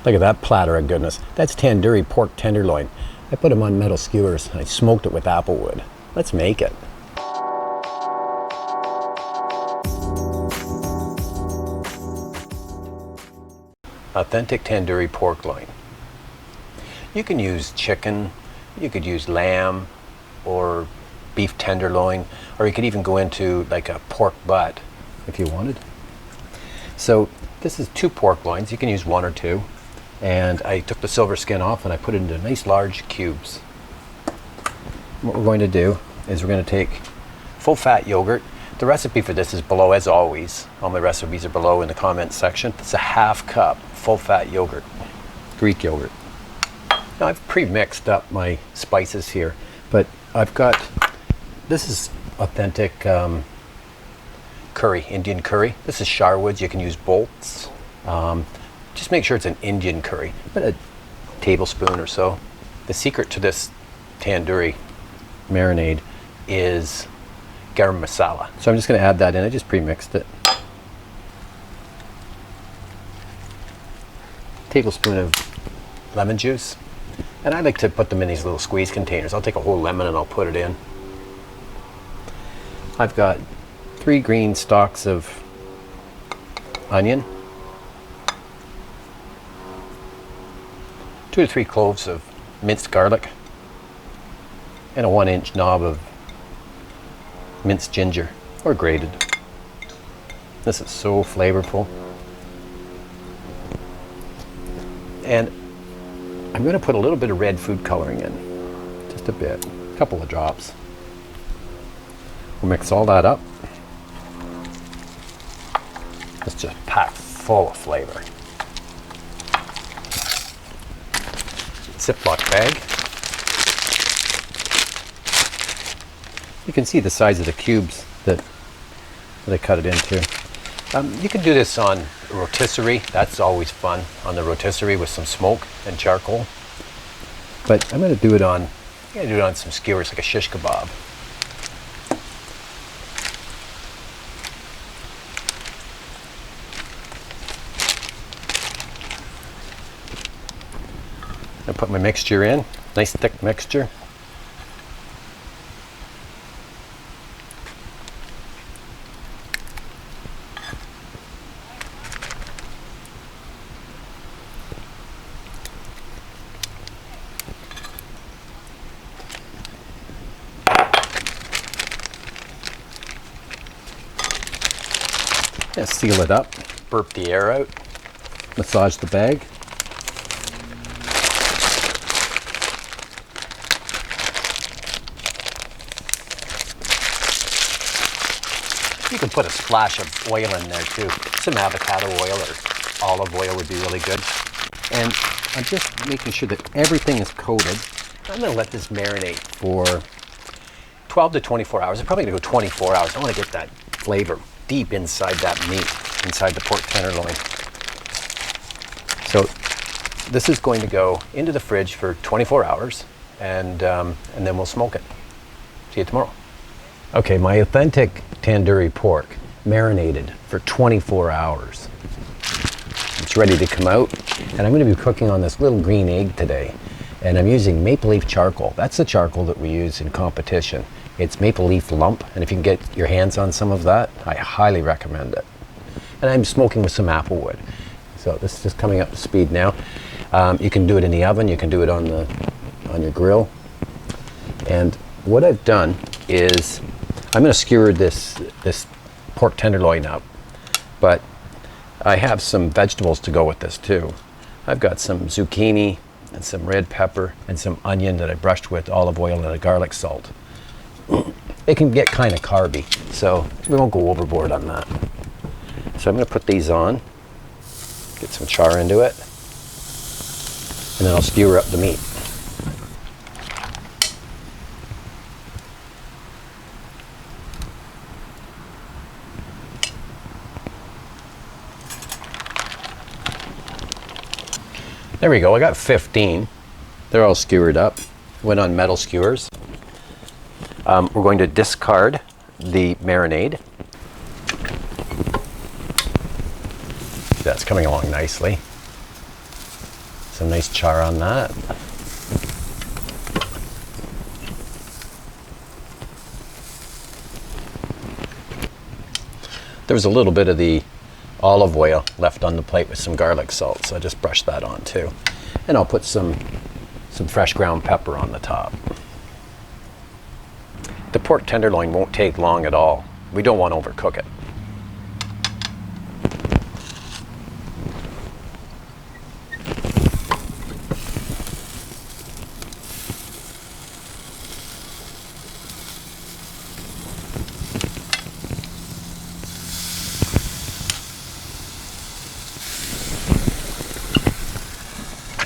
Look at that platter of goodness. That's tandoori pork tenderloin. I put them on metal skewers. I smoked it with applewood. Let's make it. Authentic tandoori pork loin. You can use chicken, you could use lamb or beef tenderloin, or you could even go into like a pork butt if you wanted. So this is 2 pork loins. You can use 1 or 2. And I took the silver skin off and I put it into nice large cubes. What we're going to do is we're going to take full fat yogurt. The recipe for this is below, as always. All my recipes are below in the comments section. It's a ½ cup full fat yogurt, Greek yogurt. Now I've pre-mixed up my spices here, but I've got, this is authentic curry, Indian curry. This is Sharwood's. You can use bolts. Just make sure it's an Indian curry, about a tablespoon or so. The secret to this tandoori marinade is garam masala. So I'm just going to add that in. I just pre-mixed it. Tablespoon of lemon juice. And I like to put them in these little squeeze containers. I'll take a whole lemon and I'll put it in. I've got 3 green stalks of onion, 2 to 3 cloves of minced garlic, and a 1-inch knob of minced ginger or grated. This is so flavorful. And I'm going to put a little bit of red food coloring in, just a bit, a couple of drops. We'll mix all that up. It's just packed full of flavor. Ziploc bag. You can see the size of the cubes that I cut it into. You can do this on rotisserie. That's always fun, on the rotisserie with some smoke and charcoal. But I'm going to do it on some skewers, like a shish kebab. I put my mixture in, nice thick mixture. Just seal it up, burp the air out, massage the bag. You can put a splash of oil in there too. Some avocado oil or olive oil would be really good. And I'm just making sure that everything is coated. I'm going to let this marinate for 12 to 24 hours. I'm probably going to go 24 hours. I want to get that flavor deep inside that meat, inside the pork tenderloin. So this is going to go into the fridge for 24 hours and then we'll smoke it. See you tomorrow. Okay, my authentic tandoori pork marinated for 24 hours. It's ready to come out, and I'm going to be cooking on this little green egg today, and I'm using maple leaf charcoal. That's the charcoal that we use in competition. It's maple leaf lump, and if you can get your hands on some of that, I highly recommend it. And I'm smoking with some applewood. So this is just coming up to speed now. You can do it in the oven, you can do it on your grill. And what I've done is I'm going to skewer this pork tenderloin up, but I have some vegetables to go with this too. I've got some zucchini and some red pepper and some onion that I brushed with olive oil and a garlic salt. It can get kind of carby, so we won't go overboard on that. So I'm going to put these on, get some char into it, and then I'll skewer up the meat. There we go, I got 15. They're all skewered up. Went on metal skewers. We're going to discard the marinade. That's coming along nicely. Some nice char on that. There was a little bit of the olive oil left on the plate with some garlic salt, so I just brushed that on too. And I'll put some fresh ground pepper on the top. The pork tenderloin won't take long at all. We don't want to overcook it.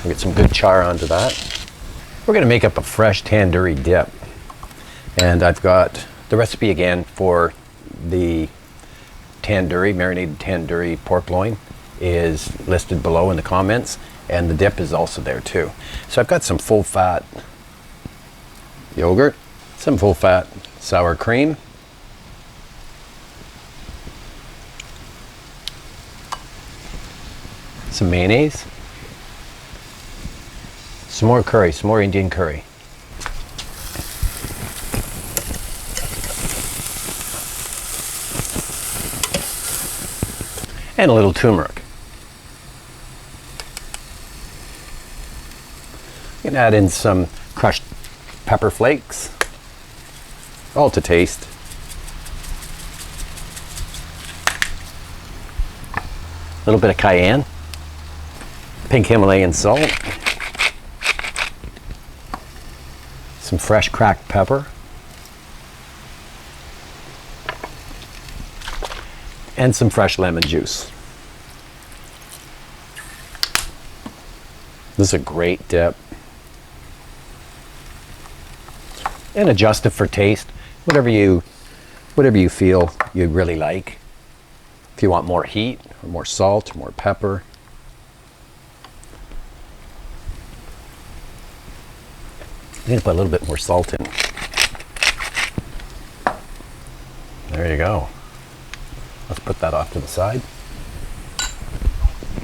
Get some good char onto that. We're going to make up a fresh tandoori dip. And I've got the recipe again for the tandoori, marinated tandoori pork loin is listed below in the comments, and the dip is also there too. So I've got some full fat yogurt, some full fat sour cream, some mayonnaise, some more curry, some more Indian curry. And a little turmeric. You can add in some crushed pepper flakes, all to taste. A little bit of cayenne, pink Himalayan salt, some fresh cracked pepper, and some fresh lemon juice. This is a great dip. And adjust it for taste, whatever you feel you really like. If you want more heat, or more salt, more pepper. I'm going to put a little bit more salt in. There you go. Let's put that off to the side.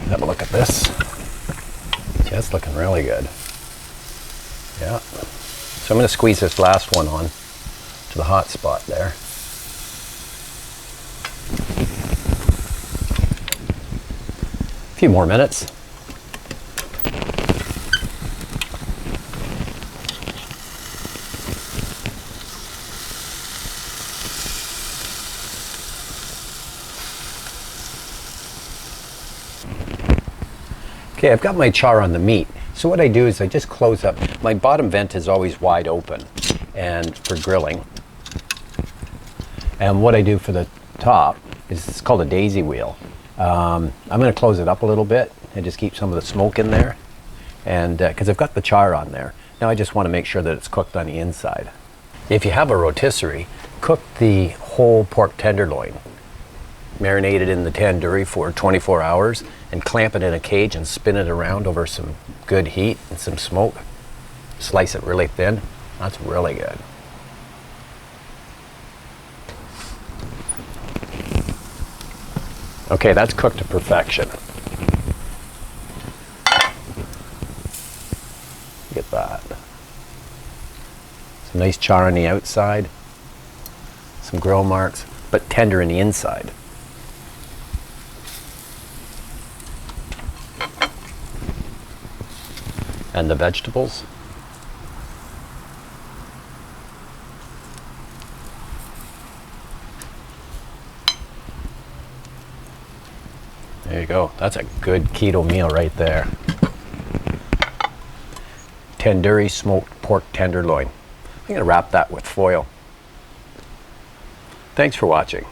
Have a look at this. Yeah, it's looking really good. Yeah. So I'm going to squeeze this last one on to the hot spot there. A few more minutes. Okay, I've got my char on the meat. So what I do is I just close up. My bottom vent is always wide open and for grilling. And what I do for the top is it's called a daisy wheel. I'm going to close it up a little bit and just keep some of the smoke in there. And because I've got the char on there. Now I just want to make sure that it's cooked on the inside. If you have a rotisserie, cook the whole pork tenderloin. Marinate it in the tandoori for 24 hours and clamp it in a cage and spin it around over some good heat and some smoke. Slice it really thin. That's really good. Okay, that's cooked to perfection. Get that. Some nice char on the outside. Some grill marks, but tender in the inside. And the vegetables. There you go. That's a good keto meal right there. Tandoori smoked pork tenderloin. I'm going to wrap that with foil. Thanks for watching.